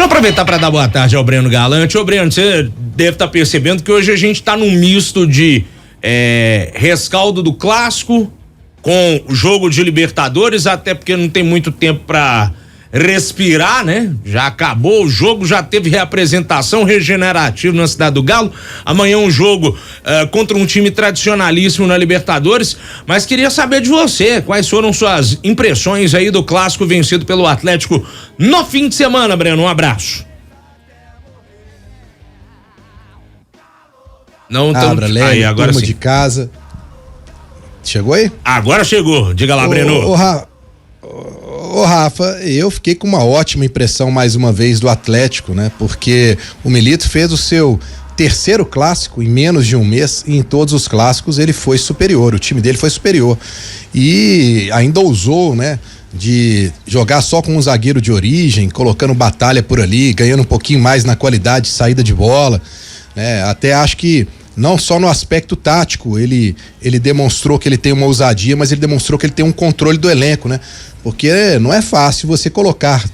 eu aproveitar para dar boa tarde ao Breno Galante. Ô Breno, você deve estar percebendo que hoje a gente está num misto de rescaldo do clássico com o jogo de Libertadores, até porque não tem muito tempo para respirar, né? Já acabou o jogo, já teve reapresentação regenerativa na Cidade do Galo. Amanhã um jogo contra um time tradicionalíssimo na Libertadores, mas queria saber de você, quais foram suas impressões aí do clássico vencido pelo Atlético no fim de semana, Breno? Um abraço. Não tão... Abra, Lélio, aí, agora turma sim. de casa. Chegou aí? Agora chegou, diga lá, Breno. Ô Rafa, eu fiquei com uma ótima impressão mais uma vez do Atlético, né? Porque o Milito fez o seu terceiro clássico em menos de um mês e em todos os clássicos ele foi superior, o time dele foi superior e ainda ousou, né? De jogar só com um zagueiro de origem, colocando batalha por ali, ganhando um pouquinho mais na qualidade de saída de bola, né? Até acho que não só no aspecto tático, ele demonstrou que ele tem uma ousadia, mas ele demonstrou que ele tem um controle do elenco, né? Porque não é fácil você colocar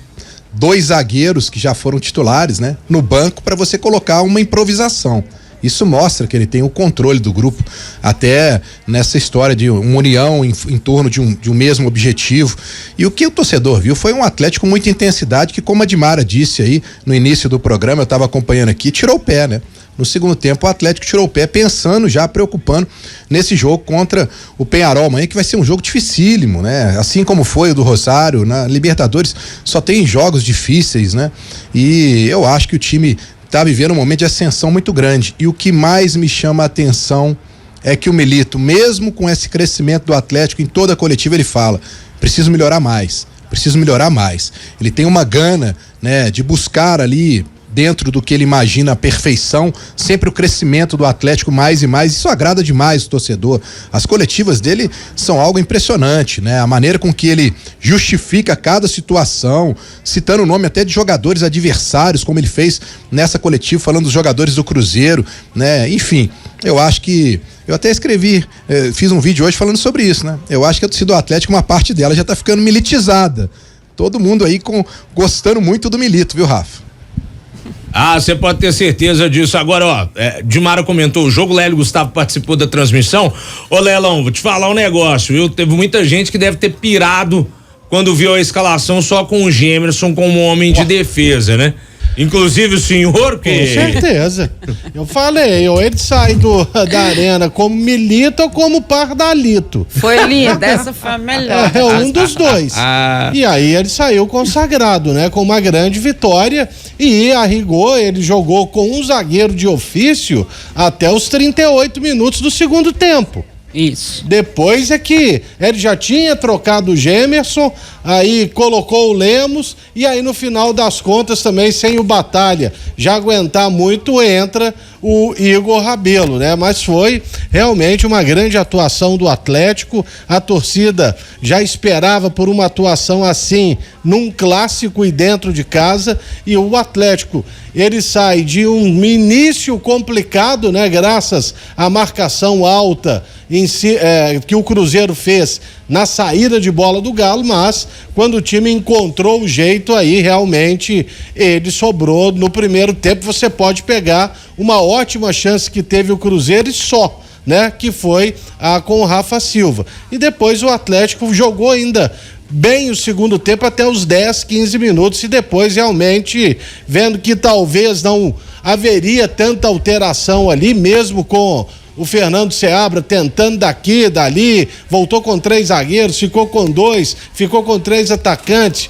dois zagueiros que já foram titulares, né, no banco para você colocar uma improvisação. Isso mostra que ele tem o controle do grupo, até nessa história de uma união em torno de um mesmo objetivo. E o que o torcedor viu foi um Atlético com muita intensidade que, como a Dimara disse aí no início do programa, eu estava acompanhando aqui, tirou o pé, né? No segundo tempo o Atlético tirou o pé, pensando já, preocupando nesse jogo contra o Peñarol amanhã, que vai ser um jogo dificílimo, né? Assim como foi o do Rosário, na Libertadores só tem jogos difíceis, né? E eu acho que o time tá vivendo um momento de ascensão muito grande. E o que mais me chama a atenção é que o Milito, mesmo com esse crescimento do Atlético, em toda a coletiva ele fala, preciso melhorar mais. Ele tem uma gana, né, de buscar ali, dentro do que ele imagina a perfeição, sempre o crescimento do Atlético mais e mais. Isso agrada demais o torcedor. As coletivas dele são algo impressionante, né? A maneira com que ele justifica cada situação, citando o nome até de jogadores adversários, como ele fez nessa coletiva, falando dos jogadores do Cruzeiro, né? Enfim, eu acho que eu até escrevi, fiz um vídeo hoje falando sobre isso, né? Eu acho que a torcida do Atlético, uma parte dela já tá ficando militizada. Todo mundo aí gostando muito do Milito, viu, Rafa? Ah, você pode ter certeza disso. Agora, ó, Dimara comentou o jogo, Lélio Gustavo participou da transmissão. Ô Lelão, vou te falar um negócio, viu? Teve muita gente que deve ter pirado quando viu a escalação só com o Gemerson como homem de defesa, né? Inclusive o senhor que... Com certeza. Eu falei, ou ele sai da arena como Milito ou como Pardalito. Foi lindo, essa foi a melhor. É um dos dois. E aí ele saiu consagrado, né? Com uma grande vitória e a rigor ele jogou com um zagueiro de ofício até os 38 minutos do segundo tempo. Isso. Depois é que ele já tinha trocado o Gemerson, aí colocou o Lemos e aí no final das contas também sem o Batalha já aguentar muito entra o Igor Rabelo, né? Mas foi realmente uma grande atuação do Atlético, a torcida já esperava por uma atuação assim num clássico e dentro de casa e o Atlético ele sai de um início complicado, né? Graças à marcação alta que o Cruzeiro fez na saída de bola do Galo, mas quando o time encontrou o jeito aí realmente ele sobrou no primeiro tempo. Você pode pegar uma ótima chance que teve o Cruzeiro e só, né? Que foi com o Rafa Silva. E depois o Atlético jogou ainda bem o segundo tempo até os 10, 15 minutos e depois realmente vendo que talvez não haveria tanta alteração ali, mesmo com o Fernando Seabra tentando daqui, dali, voltou com 3 zagueiros, ficou com 2, ficou com 3 atacantes,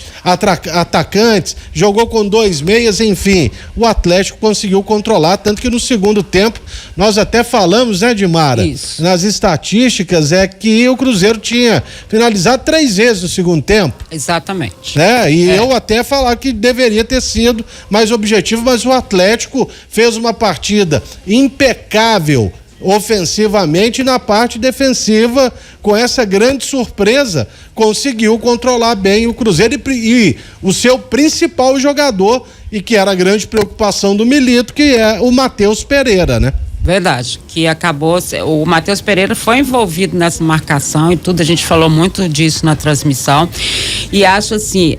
jogou com 2 meias, enfim, o Atlético conseguiu controlar, tanto que no segundo tempo, nós até falamos, né, Dimara? Isso. Nas estatísticas é que o Cruzeiro tinha finalizado 3 vezes no segundo tempo. Exatamente. Né? E eu até falar que deveria ter sido mais objetivo, mas o Atlético fez uma partida impecável ofensivamente e na parte defensiva, com essa grande surpresa, conseguiu controlar bem o Cruzeiro e o seu principal jogador, e que era a grande preocupação do Milito, que é o Matheus Pereira, né? Verdade, que acabou, o Matheus Pereira foi envolvido nessa marcação e tudo, a gente falou muito disso na transmissão e acho assim,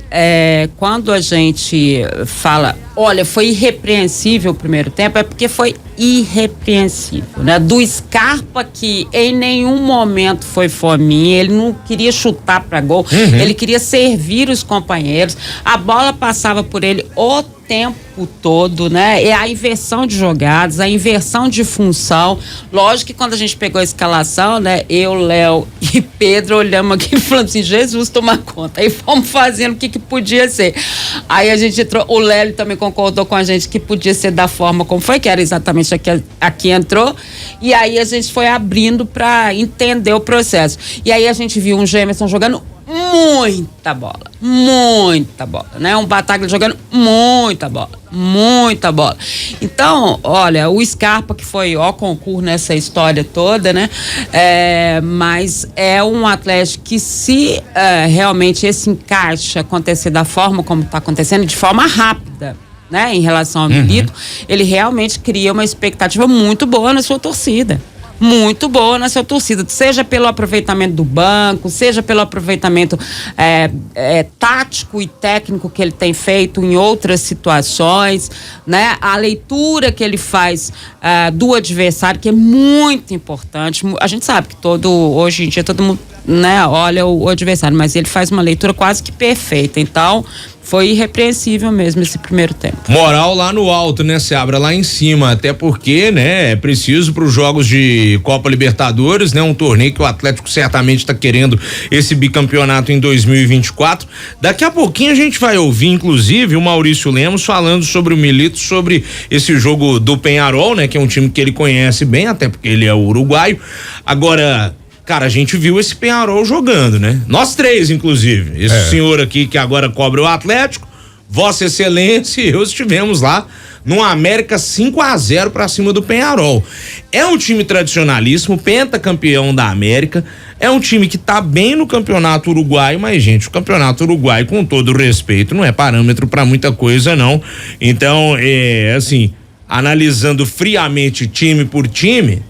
quando a gente fala Olha, foi irrepreensível o primeiro tempo, é porque foi irrepreensível, né? Do Scarpa, que em nenhum momento foi fominha, ele não queria chutar para gol, ele queria servir os companheiros, a bola passava por ele o tempo todo, né? É a inversão de jogadas, a inversão de função. Lógico que quando a gente pegou a escalação, né? Eu, Léo e Pedro olhamos aqui e falamos assim, Jesus, toma conta. Aí fomos fazendo o que podia ser. Aí a gente entrou, o Léo também concordou com a gente que podia ser da forma como foi, que era exatamente aqui entrou. E aí a gente foi abrindo para entender o processo. E aí a gente viu um Gemerson jogando muita bola, né? Um Bataglia jogando muita bola. Então, olha, o Scarpa que foi ó concurso nessa história toda, né? Mas é um Atlético que se realmente esse encaixe acontecer da forma como está acontecendo, de forma rápida, né? Em relação ao Milito, ele realmente cria uma expectativa muito boa na sua torcida. Muito boa na sua torcida, seja pelo aproveitamento do banco, seja pelo aproveitamento tático e técnico que ele tem feito em outras situações, né? A leitura que ele faz do adversário, que é muito importante. A gente sabe que hoje em dia todo mundo, né, olha o adversário, mas ele faz uma leitura quase que perfeita. Então, foi irrepreensível mesmo esse primeiro tempo. Moral lá no alto, né, Seabra? Lá em cima, até porque, né, é preciso para os jogos de Copa Libertadores, né, um torneio que o Atlético certamente está querendo esse bicampeonato em 2024. Daqui a pouquinho a gente vai ouvir, inclusive, o Maurício Lemos falando sobre o Milito, sobre esse jogo do Peñarol, né, que é um time que ele conhece bem, até porque ele é uruguaio. Agora, cara, a gente viu esse Peñarol jogando, né? Nós três, inclusive. Esse senhor aqui que agora cobra o Atlético, Vossa Excelência e eu estivemos lá no América 5-0 pra cima do Peñarol. É um time tradicionalíssimo, pentacampeão da América, é um time que tá bem no campeonato uruguaio, mas, gente, o campeonato uruguaio, com todo o respeito, não é parâmetro pra muita coisa, não. Então, assim, analisando friamente time por time,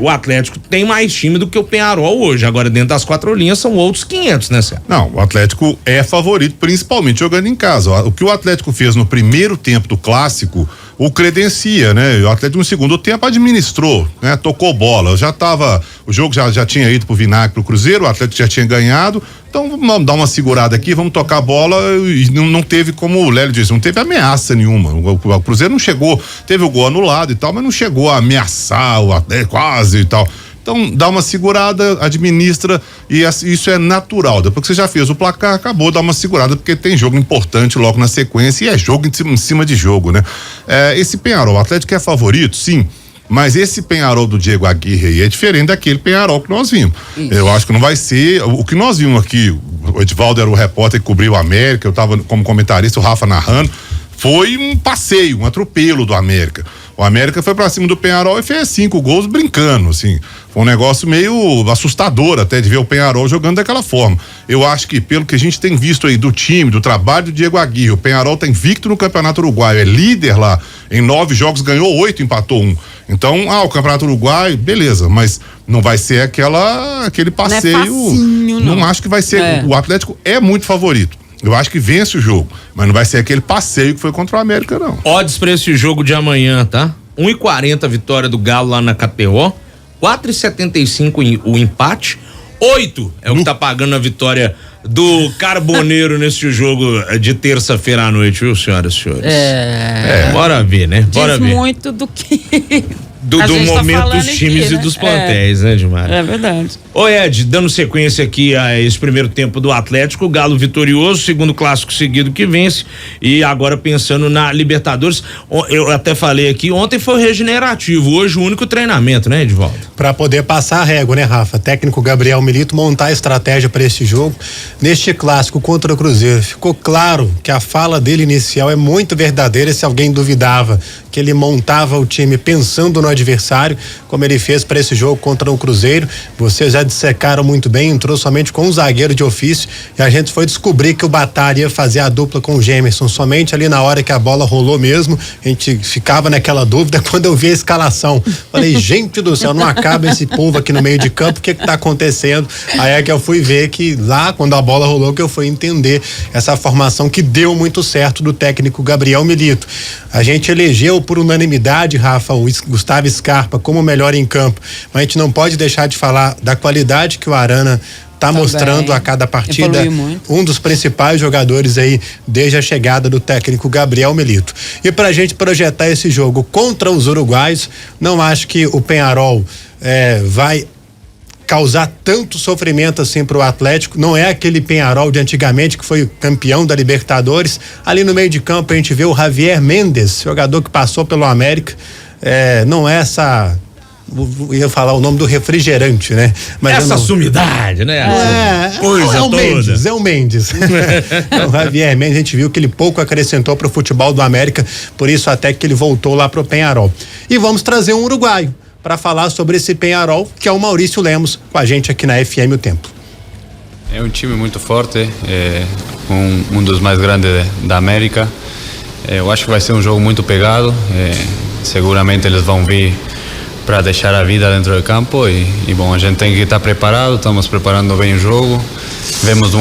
o Atlético tem mais time do que o Peñarol hoje. Agora, dentro das quatro linhas, são outros 500, né, Sérgio? Não, o Atlético é favorito, principalmente jogando em casa. O que o Atlético fez no primeiro tempo do Clássico o credencia, né? O Atlético no segundo tempo administrou, né? Tocou bola, o jogo já tinha ido pro Vinagre, pro Cruzeiro, o Atlético já tinha ganhado, então vamos dar uma segurada aqui, vamos tocar a bola, e não teve, como o Lélio disse, não teve ameaça nenhuma, o Cruzeiro não chegou, teve o gol anulado e tal, mas não chegou a ameaçar o Atlético quase e tal. Então, dá uma segurada, administra, e isso é natural. Depois que você já fez o placar, acabou, dá uma segurada, porque tem jogo importante logo na sequência, e é jogo em cima de jogo, né? Esse Peñarol, o Atlético é favorito, sim, mas esse Peñarol do Diego Aguirre aí é diferente daquele Peñarol que nós vimos. Isso. Eu acho que não vai ser, o que nós vimos aqui, o Edvaldo era o repórter que cobriu a América, eu estava como comentarista, o Rafa narrando, foi um passeio, um atropelo do América. O América foi pra cima do Peñarol e fez 5 gols brincando, assim. Foi um negócio meio assustador até de ver o Peñarol jogando daquela forma. Eu acho que, pelo que a gente tem visto aí do time, do trabalho do Diego Aguirre, o Peñarol tá invicto no Campeonato Uruguaio, é líder lá, em 9 jogos ganhou 8, empatou 1. Então, o Campeonato Uruguaio, beleza, mas não vai ser aquele passeio. Não é facinho, não acho que vai ser. O Atlético é muito favorito. Eu acho que vence o jogo, mas não vai ser aquele passeio que foi contra o América, não. Odds pra esse jogo de amanhã, tá? 1,40 vitória do Galo lá na KTO, 4,75 o empate, 8 é o que tá pagando a vitória do Carboneiro nesse jogo de terça-feira à noite, viu, senhoras e senhores? Bora ver, né? Bora ver. Diz muito do que... Do momento dos times aqui, né? E dos plantéis, né, Edmar? É verdade. Ô Ed, dando sequência aqui a esse primeiro tempo do Atlético, o Galo vitorioso, segundo clássico seguido que vence, e agora pensando na Libertadores, eu até falei aqui, ontem foi regenerativo, hoje o único treinamento, né, Edvaldo? Pra poder passar a régua, né, Rafa? Técnico Gabriel Milito montar a estratégia para esse jogo. Neste clássico contra o Cruzeiro, ficou claro que a fala dele inicial é muito verdadeira. Se alguém duvidava que ele montava o time pensando no adversário, como ele fez para esse jogo contra o Cruzeiro. Vocês já dissecaram muito bem, entrou somente com um zagueiro de ofício e a gente foi descobrir que o Batalha ia fazer a dupla com o Gemerson somente ali na hora que a bola rolou mesmo. A gente ficava naquela dúvida quando eu vi a escalação. Falei, gente do céu, não acaba esse povo aqui no meio de campo, o que tá acontecendo? Aí é que eu fui ver que lá, quando a bola rolou, que eu fui entender essa formação que deu muito certo do técnico Gabriel Milito. A gente elegeu por unanimidade, Rafa, o Gustavo Scarpa como o melhor em campo, mas a gente não pode deixar de falar da qualidade que o Arana tá mostrando a cada partida, um dos principais jogadores aí desde a chegada do técnico Gabriel Milito. E pra gente projetar esse jogo contra os uruguaios, não acho que o Peñarol vai causar tanto sofrimento assim pro Atlético. Não é aquele Peñarol de antigamente que foi campeão da Libertadores. Ali no meio de campo a gente vê o Javier Mendes, jogador que passou pelo América. Não é essa, eu ia falar o nome do refrigerante, né? Mas essa sumidade, né? É o Mendes. Então, o Javier Mendes, a gente viu que ele pouco acrescentou pro futebol do América, por isso até que ele voltou lá pro Peñarol. E vamos trazer um uruguaio para falar sobre esse Peñarol, que é o Maurício Lemos, com a gente aqui na FM O Tempo. É um time muito forte, um dos mais grandes da América. Eu acho que vai ser um jogo muito pegado. Seguramente eles vão vir para deixar a vida dentro do campo e bom, a gente tem que estar preparado. Estamos preparando bem o jogo. Vimos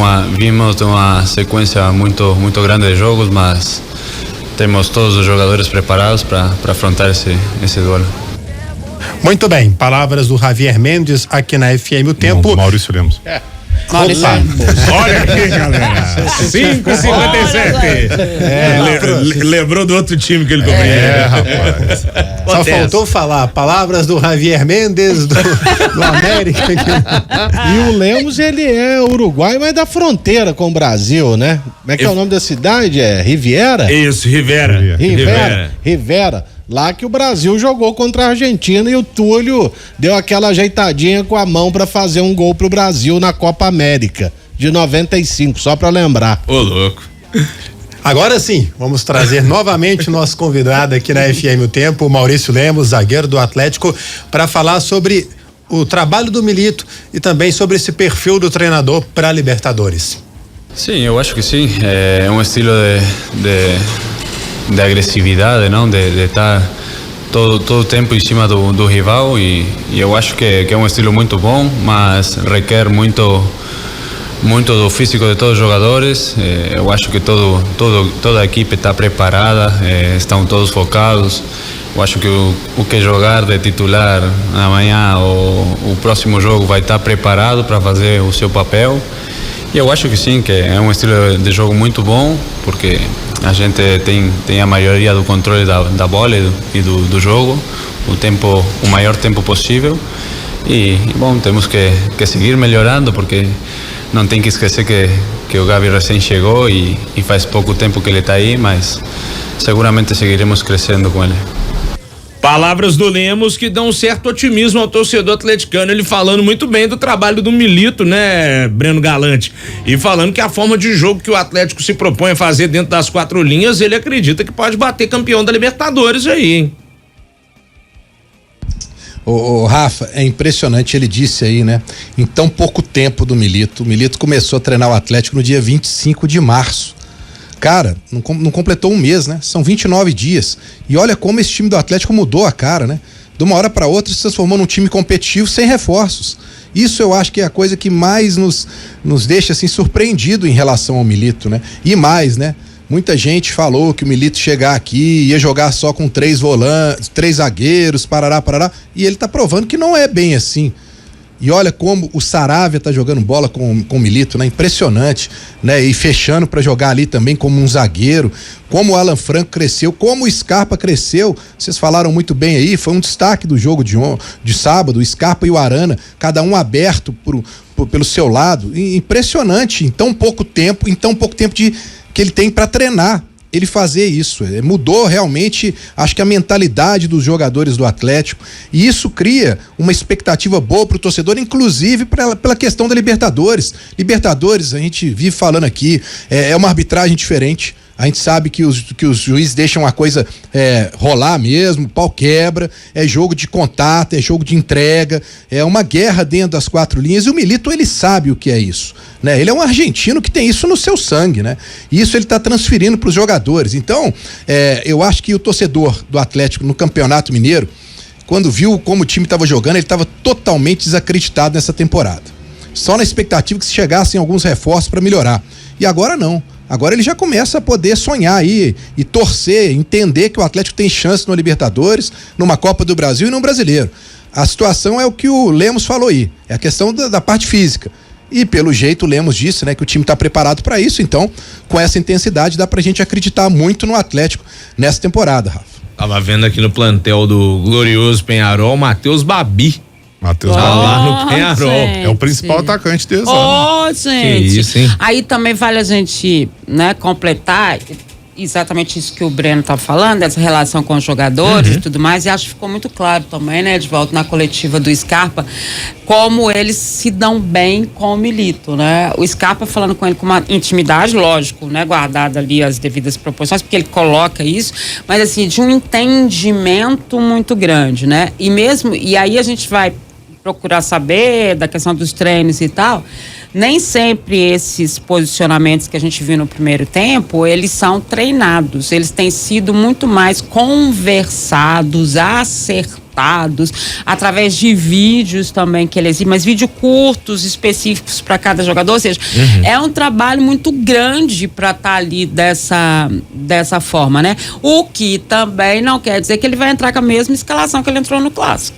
uma sequência muito grande de jogos, mas temos todos os jogadores preparados para afrontar esse duelo. Muito bem, palavras do Javier Mendes aqui na FM O Tempo. Maurício Lemos. Maurício Lemos. Olha aqui, galera. 5:57. Lembrou do outro time que ele comeu. Rapaz. Só faltou falar palavras do Javier Mendes do América. E o Lemos, ele é uruguaio, mas da fronteira com o Brasil, né? Como é que é o nome da cidade? É Riviera? Isso, Rivera. Lá que o Brasil jogou contra a Argentina e o Túlio deu aquela ajeitadinha com a mão pra fazer um gol pro Brasil na Copa América de 95, só pra lembrar. Ô, louco. Agora sim, vamos trazer novamente o nosso convidado aqui na FM O Tempo, o Maurício Lemos, zagueiro do Atlético, para falar sobre o trabalho do Milito e também sobre esse perfil do treinador para Libertadores. Sim, eu acho que sim. É um estilo de agressividade, não? De estar todo o tempo em cima do rival e eu acho que é um estilo muito bom, mas requer muito do físico de todos os jogadores. Eu acho que toda a equipe está preparada, estão todos focados. Eu acho que o que jogar de titular amanhã ou o próximo jogo vai estar preparado para fazer o seu papel. E eu acho que sim, que é um estilo de jogo muito bom, porque a gente tem a maioria do controle da bola e do jogo, o maior tempo possível. E bom, temos que seguir melhorando, porque não tem que esquecer que o Gabi recém chegou e faz pouco tempo que ele está aí, mas seguramente seguiremos crescendo com ele. Palavras do Lemos que dão um certo otimismo ao torcedor atleticano, ele falando muito bem do trabalho do Milito, né, Breno Galante, e falando que a forma de jogo que o Atlético se propõe a fazer dentro das 4 linhas, ele acredita que pode bater campeão da Libertadores aí, hein? O Rafa, é impressionante, ele disse aí, né, em tão pouco tempo do Milito. O Milito começou a treinar o Atlético no dia 25 de março. Cara, não completou um mês, né? São 29 dias. E olha como esse time do Atlético mudou a cara, né? De uma hora para outra se transformou num time competitivo sem reforços. Isso eu acho que é a coisa que mais nos deixa assim surpreendido em relação ao Milito, né? E mais, né? Muita gente falou que o Milito chegar aqui ia jogar só com 3 volantes, 3 zagueiros, parará, e ele tá provando que não é bem assim. E olha como o Saravia tá jogando bola com o Milito, né? Impressionante, né? E fechando para jogar ali também como um zagueiro, como o Alan Franco cresceu, como o Scarpa cresceu. Vocês falaram muito bem aí, foi um destaque do jogo de sábado, o Scarpa e o Arana, cada um aberto pelo seu lado. Impressionante, em tão pouco tempo que ele tem para treinar. Ele fazer isso, mudou realmente, acho que a mentalidade dos jogadores do Atlético, e isso cria uma expectativa boa pro torcedor, inclusive pela questão da Libertadores. Libertadores, a gente vive falando aqui, é uma arbitragem diferente. A gente sabe que os juízes deixam a coisa rolar mesmo, o pau quebra, é jogo de contato, é jogo de entrega, é uma guerra dentro das quatro linhas, e o Milito, ele sabe o que é isso, né? Ele é um argentino que tem isso no seu sangue, né? E isso ele está transferindo para os jogadores. Então, eu acho que o torcedor do Atlético no Campeonato Mineiro, quando viu como o time estava jogando, ele estava totalmente desacreditado nessa temporada. Só na expectativa que se chegassem alguns reforços para melhorar. E agora não. Agora ele já começa a poder sonhar aí e torcer, entender que o Atlético tem chance no Libertadores, numa Copa do Brasil e num Brasileiro. A situação é o que o Lemos falou aí, é a questão da parte física. E pelo jeito o Lemos disse, né, que o time está preparado para isso, então com essa intensidade dá pra gente acreditar muito no Atlético nessa temporada, Rafa. Tava vendo aqui no plantel do glorioso Peñarol, Matheus Babi. Matheus Tá Babi. lá no Peñarol. É o principal atacante deles. Gente. Que isso, hein? Aí também vale a gente, né, completar exatamente isso que o Breno tá falando, essa relação com os jogadores e tudo mais, e acho que ficou muito claro também, né, Edvaldo, na coletiva do Scarpa, como eles se dão bem com o Milito, né? O Scarpa falando com ele com uma intimidade, lógico, né, guardada ali as devidas proporções, porque ele coloca isso, mas assim, de um entendimento muito grande, né? E aí a gente vai procurar saber da questão dos treinos e tal. Nem sempre esses posicionamentos que a gente viu no primeiro tempo, eles são treinados, eles têm sido muito mais conversados, acertados, através de vídeos também que eles, mas vídeos curtos, específicos para cada jogador, ou seja, é um trabalho muito grande para estar ali dessa forma, né? O que também não quer dizer que ele vai entrar com a mesma escalação que ele entrou no Clássico.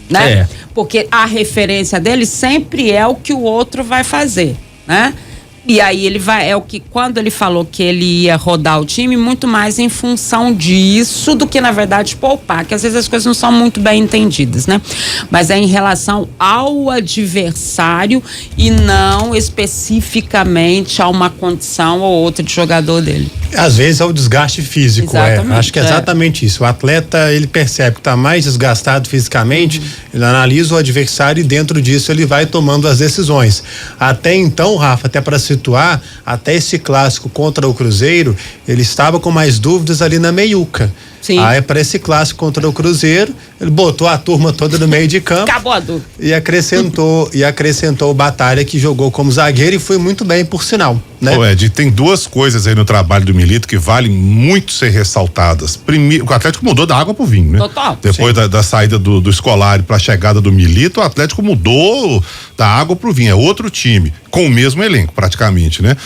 Né? Porque a referência dele sempre é o que o outro vai fazer, né? E aí ele vai, é o que, quando ele falou que ele ia rodar o time, muito mais em função disso do que, na verdade, poupar, que às vezes as coisas não são muito bem entendidas, né? Mas é em relação ao adversário e não especificamente a uma condição ou outra de jogador dele. Às vezes é o desgaste físico, acho que é exatamente isso. O atleta, ele percebe que está mais desgastado fisicamente, ele analisa o adversário e dentro disso ele vai tomando as decisões. Até então, Rafa, até para situar, até esse clássico contra o Cruzeiro, ele estava com mais dúvidas ali na meiuca. Sim. Aí para esse clássico contra o Cruzeiro, ele botou a turma toda no meio de campo. Acabou a dúvida. E acrescentou o Batalha, que jogou como zagueiro e foi muito bem, por sinal, né? Ô Ed, tem duas coisas aí no trabalho do Milito que valem muito ser ressaltadas. Primeiro, o Atlético mudou da água pro vinho, né? Total. Depois da saída do Scolari para a chegada do Milito, o Atlético mudou da água pro vinho, é outro time, com o mesmo elenco praticamente, né?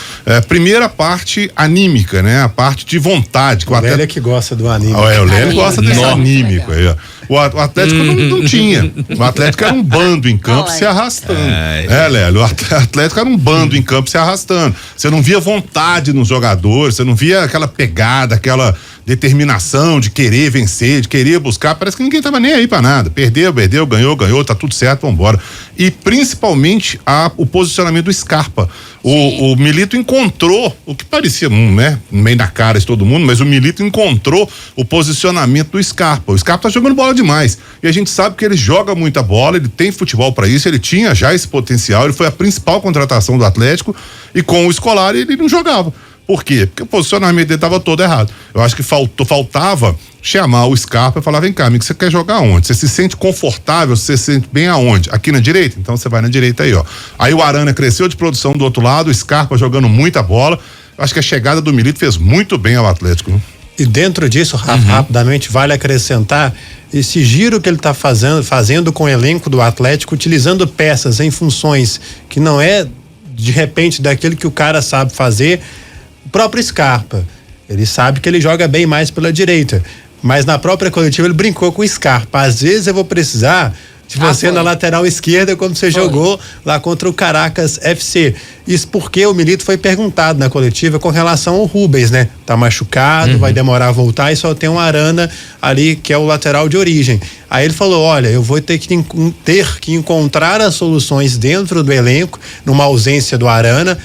Primeira parte anímica, né? A parte de vontade. Que o Atlético que gosta do anímico. O Lélio gosta desse anímico aí, ó. O Atlético não tinha. O Atlético era um bando em campo se arrastando. Lélio, o Atlético era um bando em campo se arrastando. Você não via vontade nos jogadores, você não via aquela pegada, aquela determinação de querer vencer, de querer buscar. Parece que ninguém tava nem aí pra nada. Perdeu, ganhou, tá tudo certo, vambora. E principalmente o posicionamento do Scarpa. O Milito encontrou o que parecia, né, meio na cara de todo mundo, mas o Milito encontrou o posicionamento do Scarpa. O Scarpa tá jogando bola demais. E a gente sabe que ele joga muita bola, ele tem futebol pra isso, ele tinha já esse potencial, ele foi a principal contratação do Atlético e com o Scolari ele não jogava. Por quê? Porque o posicionamento dele estava todo errado. Eu acho que faltava chamar o Scarpa e falar: vem cá, amigo, você quer jogar onde? Você se sente confortável, você se sente bem aonde? Aqui na direita? Então você vai na direita aí, ó. Aí o Arana cresceu de produção do outro lado, o Scarpa jogando muita bola. Eu acho que a chegada do Milito fez muito bem ao Atlético, né? E dentro disso, rapidamente, vale acrescentar esse giro que ele está fazendo com o elenco do Atlético, utilizando peças em funções que não é de repente daquilo que o cara sabe fazer. O próprio Scarpa, ele sabe que ele joga bem mais pela direita, mas na própria coletiva ele brincou com o Scarpa: às vezes eu vou precisar de você na lateral esquerda, como você jogou lá contra o Caracas FC. Isso porque o Milito foi perguntado na coletiva com relação ao Rubens, né? Tá machucado, vai demorar a voltar e só tem um Arana ali, que é o lateral de origem. Aí ele falou: olha, eu vou ter que encontrar as soluções dentro do elenco, numa ausência do Arana,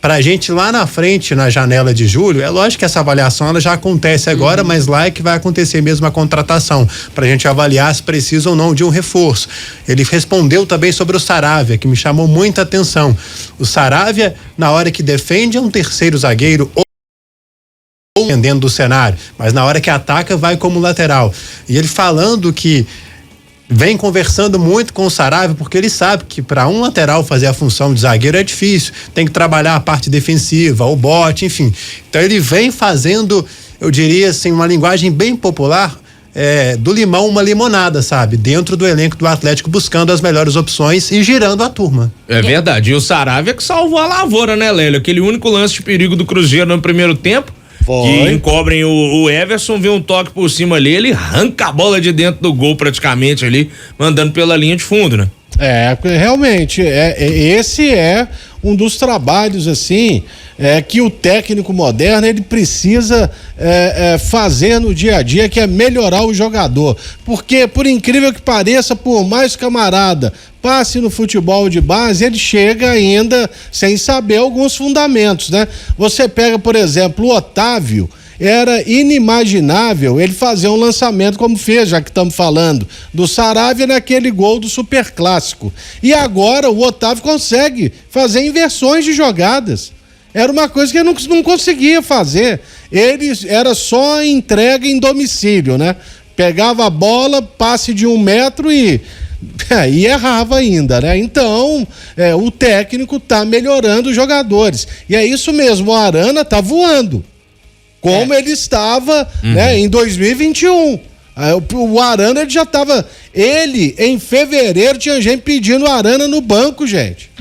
pra gente lá na frente, na janela de julho. É lógico que essa avaliação ela já acontece agora, mas lá é que vai acontecer mesmo a contratação, pra gente avaliar se precisa ou não de um reforço. Ele respondeu também sobre o Saravia, que me chamou muita atenção. O Saravia, na hora que defende, é um terceiro zagueiro dependendo do cenário, mas na hora que ataca vai como lateral. E ele falando que vem conversando muito com o Saravia, porque ele sabe que para um lateral fazer a função de zagueiro é difícil, tem que trabalhar a parte defensiva, o bote, enfim. Então ele vem fazendo, eu diria assim, uma linguagem bem popular, do limão uma limonada, sabe? Dentro do elenco do Atlético, buscando as melhores opções e girando a turma. É verdade, e o Saravia que salvou a lavoura, né, Lélio? Aquele único lance de perigo do Cruzeiro no primeiro tempo, que encobrem o Everson, vê um toque por cima ali, ele arranca a bola de dentro do gol praticamente ali, mandando pela linha de fundo, né? Realmente, esse é um dos trabalhos, assim, que o técnico moderno, ele precisa fazer no dia a dia, que é melhorar o jogador, porque, por incrível que pareça, por mais camarada passe no futebol de base, ele chega ainda sem saber alguns fundamentos, né? Você pega, por exemplo, o Otávio, era inimaginável ele fazer um lançamento como fez, já que estamos falando do Saravia, naquele gol do Superclássico. E agora o Otávio consegue fazer inversões de jogadas. Era uma coisa que ele não conseguia fazer. Ele era só entrega em domicílio, né? Pegava a bola, passe de 1 metro e errava ainda, né? Então, o técnico tá melhorando os jogadores. E é isso mesmo, o Arana tá voando. Como ele estava, né, em 2021. O Arana, ele já estava... em fevereiro, tinha gente pedindo o Arana no banco, gente.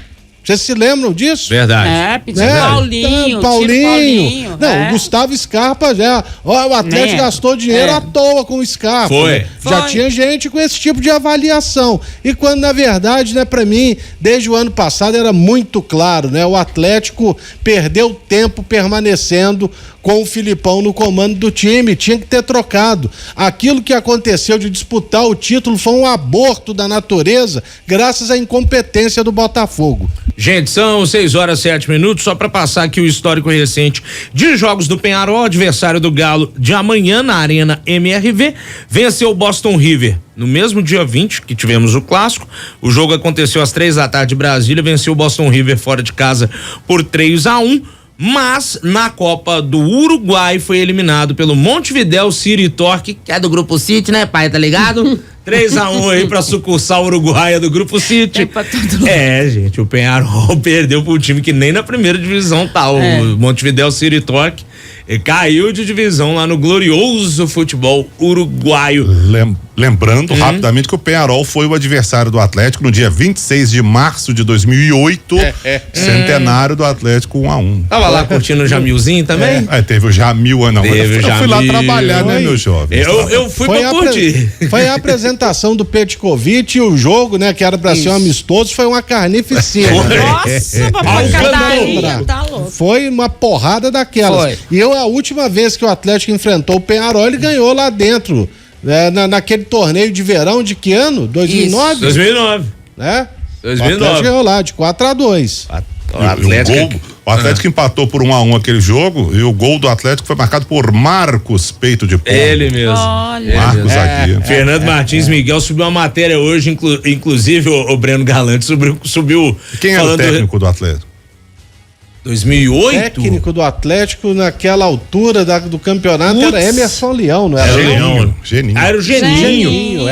Vocês se lembram disso? Verdade. Pedindo Paulinho. Paulinho. Não, o Gustavo Scarpa já... o Atlético gastou dinheiro à toa com o Scarpa. Foi. Né? Já tinha gente com esse tipo de avaliação. E quando, na verdade, né, pra mim, desde o ano passado, era muito claro, né? O Atlético perdeu tempo permanecendo com o Filipão no comando do time, tinha que ter trocado. Aquilo que aconteceu de disputar o título foi um aborto da natureza, graças à incompetência do Botafogo. Gente, são 6h07, só para passar aqui o histórico recente de jogos do Penharol. Adversário do Galo de amanhã na Arena MRV, venceu o Boston River no mesmo dia 20 que tivemos o clássico. O jogo aconteceu às 3h de Brasília, venceu o Boston River fora de casa por 3-1. Mas na Copa do Uruguai foi eliminado pelo Montevidéu City Torque, que é do Grupo City, né, pai? Tá ligado? 3-1 aí pra sucursal uruguaia do Grupo City. Gente, o Penharol perdeu pro time que nem na primeira divisão tá, o Montevidéu City Torque. Caiu de divisão lá no glorioso futebol uruguaio. Lembrando rapidamente que o Penharol foi o adversário do Atlético no dia 26 de março de 2008, centenário do Atlético 1-1. Tava lá curtindo o Jamilzinho também? Teve o Jamil, não. Eu fui lá trabalhar, né, meu jovem? Eu fui pra curtir. Foi a apresentação do Petkovic e o jogo, né, que era pra ser um amistoso, foi uma carnificina. Nossa, papai, tá louco. Foi uma porrada daquelas. E a última vez que o Atlético enfrentou o Penharol, ele ganhou lá dentro. Naquele torneio de verão de que ano? 2009? 2009. Né? 2009. O Atlético ganhou lá, de 4-2. O Atlético empatou por 1-1 aquele jogo e o gol do Atlético foi marcado por Marcos Peito de Pombo. Ele mesmo. Olha. Marcos aqui. Fernando Martins Miguel subiu uma matéria hoje, inclusive o Breno Galante subiu. Quem era o técnico do Atlético? 2008? Técnico do Atlético naquela altura do campeonato era Emerson Leão, não era? Geninho. Era o Geninho. O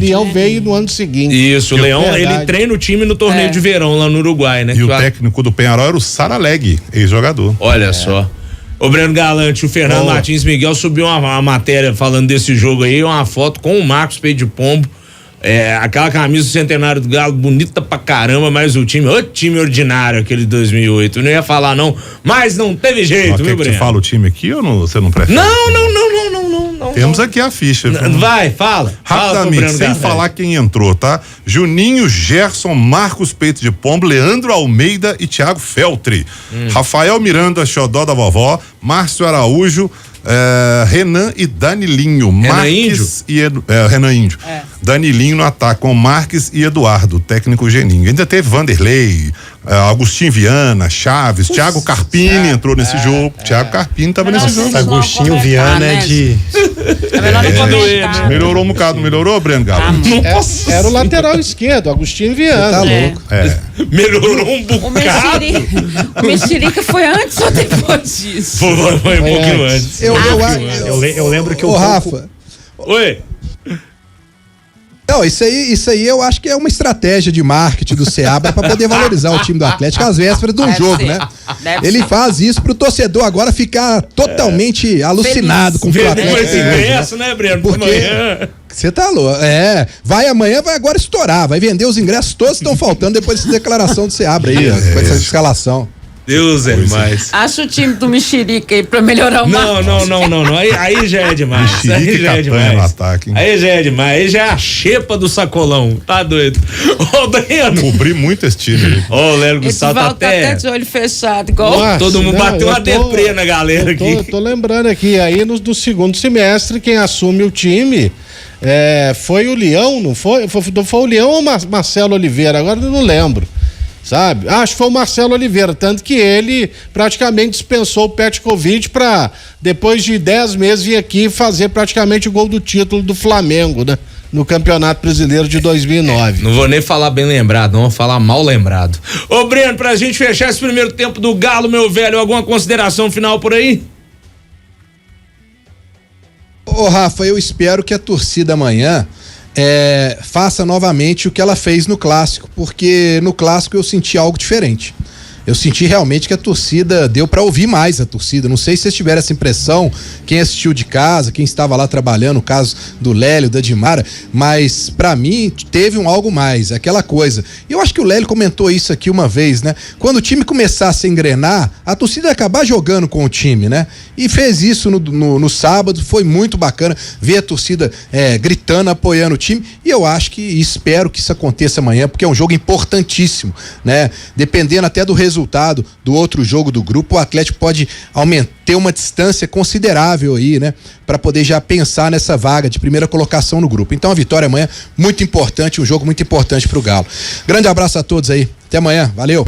Leão veio no ano seguinte. Isso, o Leão, ele treina o time no torneio de verão lá no Uruguai, né? E o técnico do Penharol era o Saraleg, ex-jogador. Olha só. O Breno Galante, o Fernando Martins Miguel subiu uma matéria falando desse jogo aí, uma foto com o Marcos Peito de Pombo. Aquela camisa do Centenário do Galo, bonita pra caramba, mas o time ordinário, aquele de 2008. Eu não ia falar não, mas não teve jeito, viu, Breno? Você fala o time aqui ou não, você não prefere? Não. Temos aqui a ficha. Vai, fala. Rapidamente, sem falar quem entrou, tá? Juninho, Gerson, Marcos Peito de Pombo, Leandro Almeida e Thiago Feltri. Rafael Miranda, Xodó da Vovó, Márcio Araújo, Renan e Danilinho. Renan Índio? Renan Índio. Danilinho no ataque com Marques e Eduardo, técnico Geninho. Ainda teve Vanderlei, Agostinho Viana, Chaves, Thiago Carpini entrou nesse jogo. Thiago Carpini tava nesse jogo. Agostinho Viana é de... É melhor não comentar. Melhorou um bocado, melhorou, Breno Galo? Era o lateral esquerdo, Agostinho Viana. Tá louco. Melhorou um bocado. O Mexerica foi antes ou depois disso? Foi um pouquinho antes. Eu lembro que Ô, Rafa. Oi. Não, isso aí eu acho que é uma estratégia de marketing do Seabra para poder valorizar o time do Atlético às vésperas de um jogo, né? Ele faz isso pro torcedor agora ficar totalmente alucinado com o que o Atlético Esse ingresso, né, Breno? Porque você tá louco. Vai amanhã, vai agora estourar, vai vender os ingressos todos que estão faltando depois dessa declaração do Seabra aí, ó, com essa escalação. Deus é mais. Acha o time do Mexerica aí pra melhorar o Não. Aí já é demais. Aí já é demais. No ataque, aí já é demais. Aí já é a xepa do sacolão. Tá doido. Ô, Breno. Cobri muito esse time. Ô, Lélio Esse Gustavo tá Val tá até de olho fechado, igual. Nossa, todo mundo bateu uma deprê na galera aqui. Eu tô lembrando aqui, aí do segundo semestre, quem assume o time foi o Leão, não foi? Foi o Leão ou Marcelo Oliveira? Agora eu não lembro. Sabe? Acho que foi o Marcelo Oliveira, tanto que ele praticamente dispensou o Petkovic para depois de 10 meses vir aqui fazer praticamente o gol do título do Flamengo, né? No Campeonato Brasileiro de 2009. Não vou nem falar bem lembrado, não vou falar mal lembrado. Ô, Breno, pra gente fechar esse primeiro tempo do Galo, meu velho, alguma consideração final por aí? Ô, Rafa, eu espero que a torcida amanhã faça novamente o que ela fez no Clássico, porque no Clássico eu senti algo diferente. Eu senti realmente que a torcida deu para ouvir mais a torcida. Não sei se vocês tiveram essa impressão, quem assistiu de casa, quem estava lá trabalhando, o caso do Lélio, da Dimara, mas para mim teve um algo mais, aquela coisa. E eu acho que o Lélio comentou isso aqui uma vez, né? Quando o time começasse a engrenar, a torcida ia acabar jogando com o time, né? E fez isso no sábado, foi muito bacana ver a torcida gritando, apoiando o time, e eu acho que espero que isso aconteça amanhã, porque é um jogo importantíssimo, né? Dependendo até do resultado do outro jogo do grupo, o Atlético pode ter uma distância considerável aí, né? Para poder já pensar nessa vaga de primeira colocação no grupo. Então a vitória amanhã, muito importante, um jogo muito importante pro Galo. Grande abraço a todos aí, até amanhã, valeu!